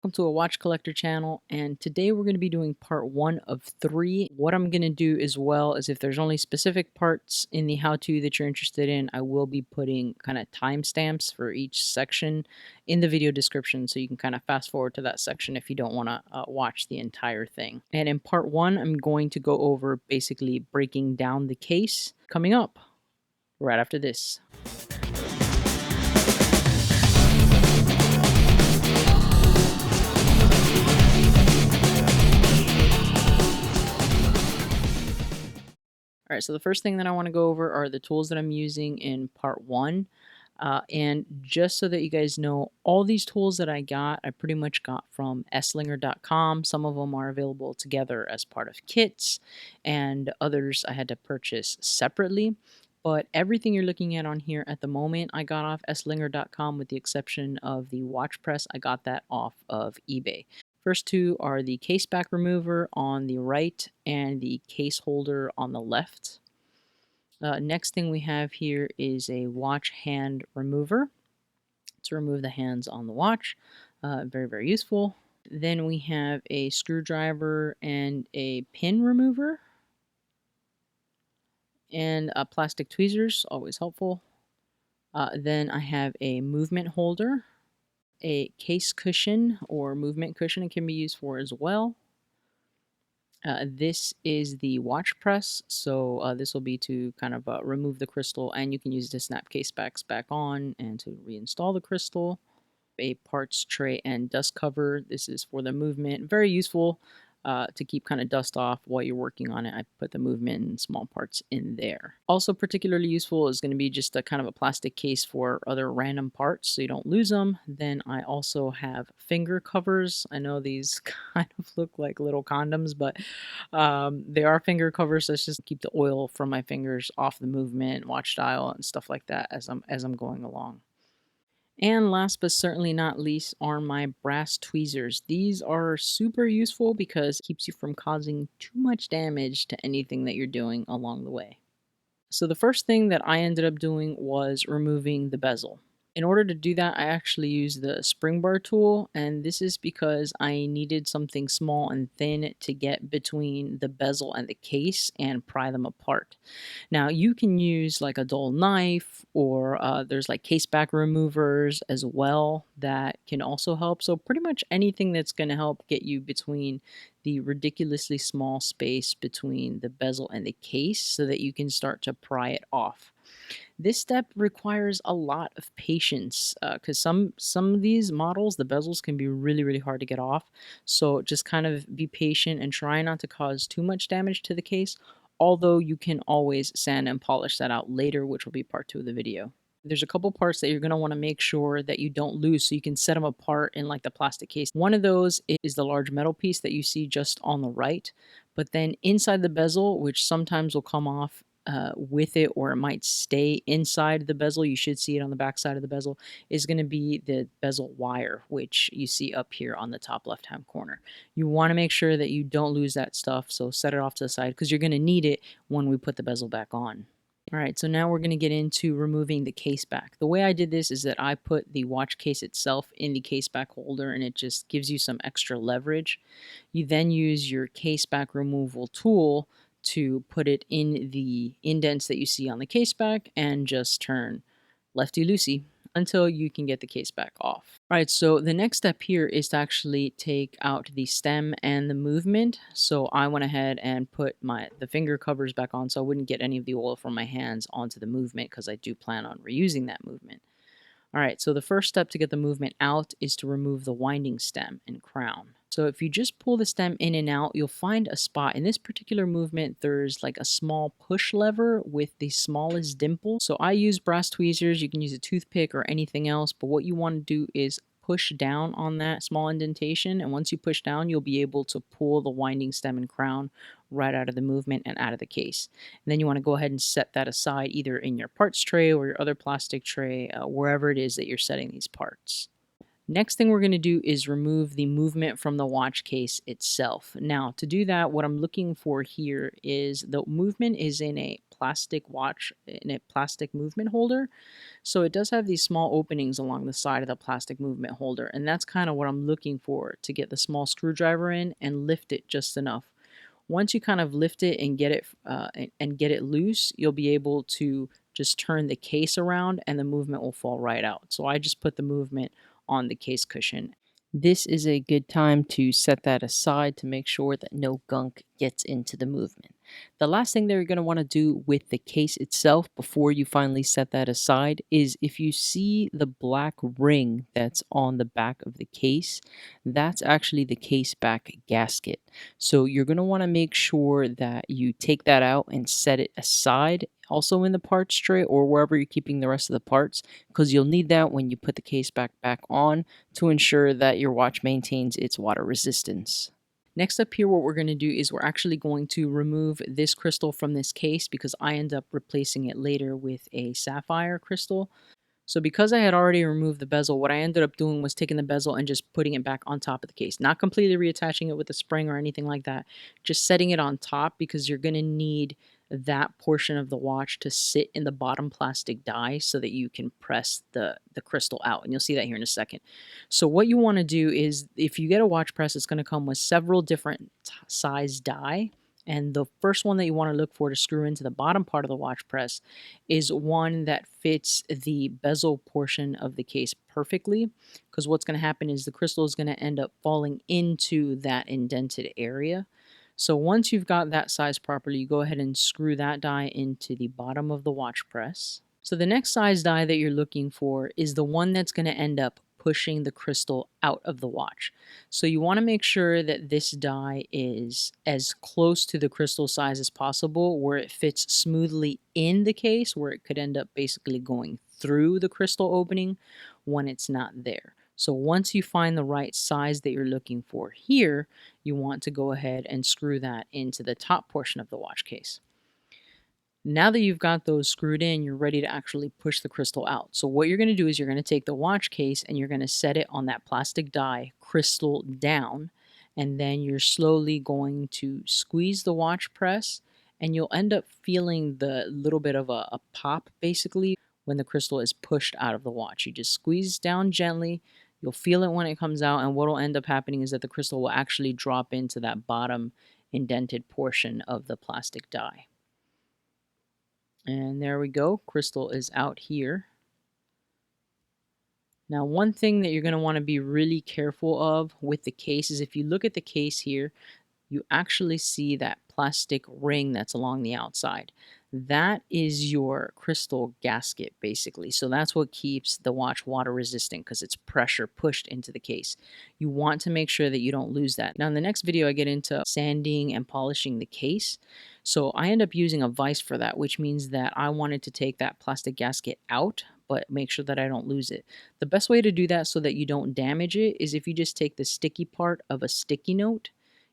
Welcome to a watch collector channel, and today we're going to be doing part 1 of 3. What I'm going to do as well is if there's only specific parts in the how-to that you're interested in, I will be putting kind of timestamps for each section in the video description, so you can kind of fast forward to that section if you don't want to watch the entire thing. And in part 1, I'm going to go over basically breaking down the case coming up right after this. All right, so the first thing that I want to go over are the tools that I'm using in part 1. And just so that you guys know, all these tools that I pretty much got from slinger.com. Some of them are available together as part of kits, and others I had to purchase separately. But everything you're looking at on here at the moment, I got off slinger.com with the exception of the watch press. I got that off of eBay. First two are the Caseback Remover on the right and the case holder on the left. Next thing we have here is a watch hand remover to remove the hands on the watch. Very, very useful. Then we have a screwdriver and a pin remover. And plastic tweezers, always helpful. Then I have a movement holder, a case cushion or movement cushion it can be used for as well. This is the watch press, so this will be to kind of remove the crystal, and you can use it to snap case backs back on and to reinstall the crystal. A parts tray and dust cover. This is for the movement. Very useful to keep kind of dust off while you're working on it. I put the movement and small parts in there. Also particularly useful is going to be just a kind of a plastic case for other random parts so you don't lose them. Then I also have finger covers. I know these kind of look like little condoms, but they are finger covers. So it's just to keep the oil from my fingers off the movement, watch dial, and stuff like that as I'm going along. And last but certainly not least are my brass tweezers. These are super useful because it keeps you from causing too much damage to anything that you're doing along the way. So the first thing that I ended up doing was removing the bezel. In order to do that, I actually used the spring bar tool, and this is because I needed something small and thin to get between the bezel and the case and pry them apart. Now, you can use like a dull knife, or there's like case back removers as well that can also help. So pretty much anything that's going to help get you between the ridiculously small space between the bezel and the case so that you can start to pry it off. This step requires a lot of patience because some of these models, the bezels can be really, really hard to get off. So just kind of be patient and try not to cause too much damage to the case, although you can always sand and polish that out later, which will be part 2 of the video. There's a couple parts that you're going to want to make sure that you don't lose so you can set them apart in like the plastic case. One of those is the large metal piece that you see just on the right, but then inside the bezel, which sometimes will come off with it, or it might stay inside the bezel, you should see it on the back side of the bezel, is going to be the bezel wire, which you see up here on the top left hand corner. You want to make sure that you don't lose that stuff, so set it off to the side because you're going to need it when we put the bezel back on. All right, so now we're going to get into removing the case back. The way I did this is that I put the watch case itself in the case back holder, and it just gives you some extra leverage. You then use your case back removal tool to put it in the indents that you see on the case back and just turn lefty-loosey until you can get the case back off. All right, so the next step here is to actually take out the stem and the movement. So I went ahead and put the finger covers back on so I wouldn't get any of the oil from my hands onto the movement because I do plan on reusing that movement. All right, so the first step to get the movement out is to remove the winding stem and crown. So if you just pull the stem in and out, you'll find a spot. In this particular movement, there's like a small push lever with the smallest dimple. So I use brass tweezers. You can use a toothpick or anything else, but what you want to do is push down on that small indentation, and once you push down, you'll be able to pull the winding stem and crown right out of the movement and out of the case. And then you want to go ahead and set that aside either in your parts tray or your other plastic tray, wherever it is that you're setting these parts. Next thing we're going to do is remove the movement from the watch case itself. Now, to do that, what I'm looking for here is the movement is in a plastic watch, in a plastic movement holder. So it does have these small openings along the side of the plastic movement holder. And that's kind of what I'm looking for, to get the small screwdriver in and lift it just enough. Once you kind of lift it and get it and get it loose, you'll be able to just turn the case around and the movement will fall right out. So I just put the movement on the case cushion. This is a good time to set that aside to make sure that no gunk gets into the movement. The last thing that you're going to want to do with the case itself before you finally set that aside is, if you see the black ring that's on the back of the case, that's actually the Caseback gasket. So you're going to want to make sure that you take that out and set it aside, also in the parts tray or wherever you're keeping the rest of the parts, because you'll need that when you put the case back on to ensure that your watch maintains its water resistance. Next up here, what we're going to do is we're actually going to remove this crystal from this case, because I end up replacing it later with a sapphire crystal. So because I had already removed the bezel, what I ended up doing was taking the bezel and just putting it back on top of the case. Not completely reattaching it with a spring or anything like that. Just setting it on top, because you're going to need that portion of the watch to sit in the bottom plastic die so that you can press the crystal out. And you'll see that here in a second. So what you want to do is, if you get a watch press, it's going to come with several different size die. And the first one that you want to look for to screw into the bottom part of the watch press is one that fits the bezel portion of the case perfectly, because what's going to happen is the crystal is going to end up falling into that indented area. So once you've got that size properly, you go ahead and screw that die into the bottom of the watch press. So the next size die that you're looking for is the one that's going to end up pushing the crystal out of the watch. So you want to make sure that this die is as close to the crystal size as possible, where it fits smoothly in the case, where it could end up basically going through the crystal opening when it's not there. So once you find the right size that you're looking for here, you want to go ahead and screw that into the top portion of the watch case. Now that you've got those screwed in, you're ready to actually push the crystal out. So what you're going to do is you're going to take the watch case and you're going to set it on that plastic die, crystal down, and then you're slowly going to squeeze the watch press, and you'll end up feeling the little bit of a pop basically when the crystal is pushed out of the watch. You just squeeze down gently. You'll feel it when it comes out, and what will end up happening is that the crystal will actually drop into that bottom indented portion of the plastic die. And there we go. Crystal is out here. Now, one thing that you're going to want to be really careful of with the case is, if you look at the case here, you actually see that plastic ring that's along the outside. That is your crystal gasket, basically. So that's what keeps the watch water resistant, because it's pressure pushed into the case. You want to make sure that you don't lose that. Now, in the next video, I get into sanding and polishing the case. So I end up using a vise for that, which means that I wanted to take that plastic gasket out, but make sure that I don't lose it. The best way to do that so that you don't damage it is if you just take the sticky part of a sticky note,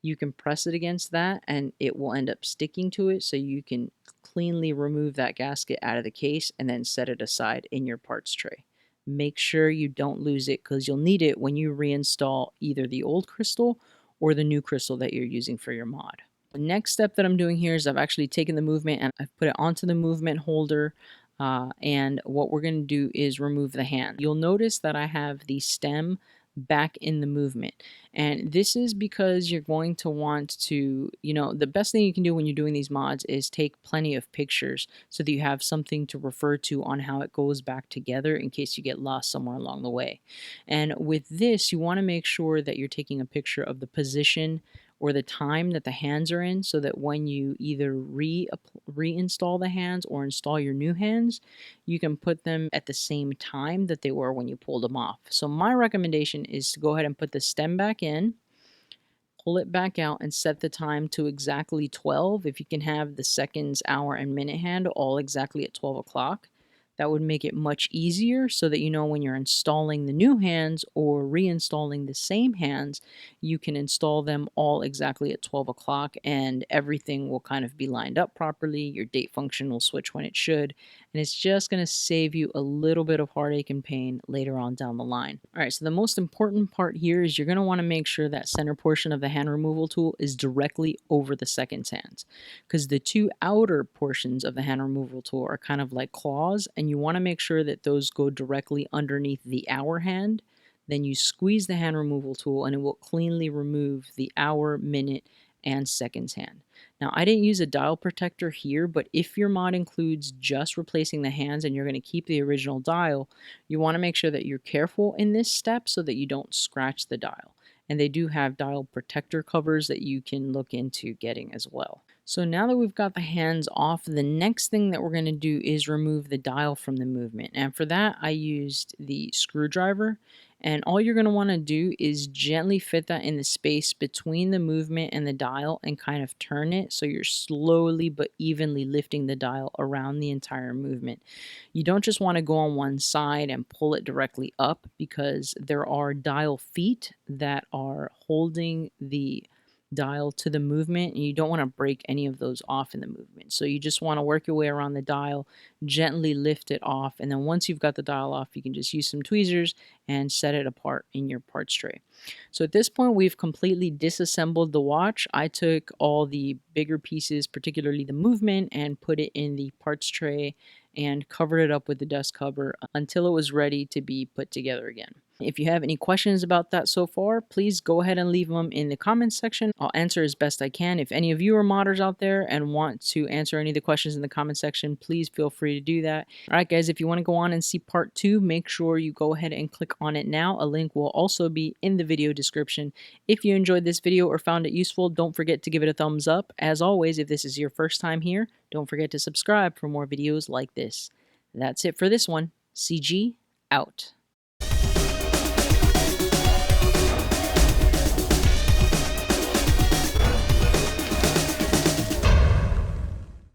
you can press it against that and it will end up sticking to it, so you can cleanly remove that gasket out of the case and then set it aside in your parts tray. Make sure you don't lose it, because you'll need it when you reinstall either the old crystal or the new crystal that you're using for your mod. The next step that I'm doing here is I've actually taken the movement and I've put it onto the movement holder. And what we're going to do is remove the hand. You'll notice that I have the stem back in the movement. And this is because you're going to want to, the best thing you can do when you're doing these mods is take plenty of pictures so that you have something to refer to on how it goes back together in case you get lost somewhere along the way. And with this, you want to make sure that you're taking a picture of the position or the time that the hands are in, so that when you either reinstall the hands or install your new hands, you can put them at the same time that they were when you pulled them off. So my recommendation is to go ahead and put the stem back in, pull it back out, and set the time to exactly 12. If you can have the seconds, hour, and minute hand all exactly at 12 o'clock, that would make it much easier, so that when you're installing the new hands or reinstalling the same hands, you can install them all exactly at 12 o'clock and everything will kind of be lined up properly. Your date function will switch when it should, and it's just going to save you a little bit of heartache and pain later on down the line. All right, so the most important part here is you're going to want to make sure that center portion of the hand removal tool is directly over the second's hands, because the two outer portions of the hand removal tool are kind of like claws, and you want to make sure that those go directly underneath the hour hand. Then you squeeze the hand removal tool and it will cleanly remove the hour, minute, and seconds hand. Now, I didn't use a dial protector here, but if your mod includes just replacing the hands and you're going to keep the original dial, you want to make sure that you're careful in this step so that you don't scratch the dial. And they do have dial protector covers that you can look into getting as well. So now that we've got the hands off, the next thing that we're going to do is remove the dial from the movement. And for that, I used the screwdriver. And all you're going to want to do is gently fit that in the space between the movement and the dial and kind of turn it so you're slowly but evenly lifting the dial around the entire movement. You don't just want to go on one side and pull it directly up, because there are dial feet that are holding the dial to the movement, and you don't want to break any of those off in the movement. So you just want to work your way around the dial, gently lift it off, and then once you've got the dial off, you can just use some tweezers and set it apart in your parts tray. So at this point, we've completely disassembled the watch. I took all the bigger pieces, particularly the movement, and put it in the parts tray and covered it up with the dust cover until it was ready to be put together again. If you have any questions about that so far, please go ahead and leave them in the comments section. I'll answer as best I can. If any of you are modders out there and want to answer any of the questions in the comment section, please feel free to do that. All right, guys, if you want to go on and see part 2, make sure you go ahead and click on it now. A link will also be in the video description. If you enjoyed this video or found it useful, don't forget to give it a thumbs up. As always, if this is your first time here, don't forget to subscribe for more videos like this. That's it for this one. CG out.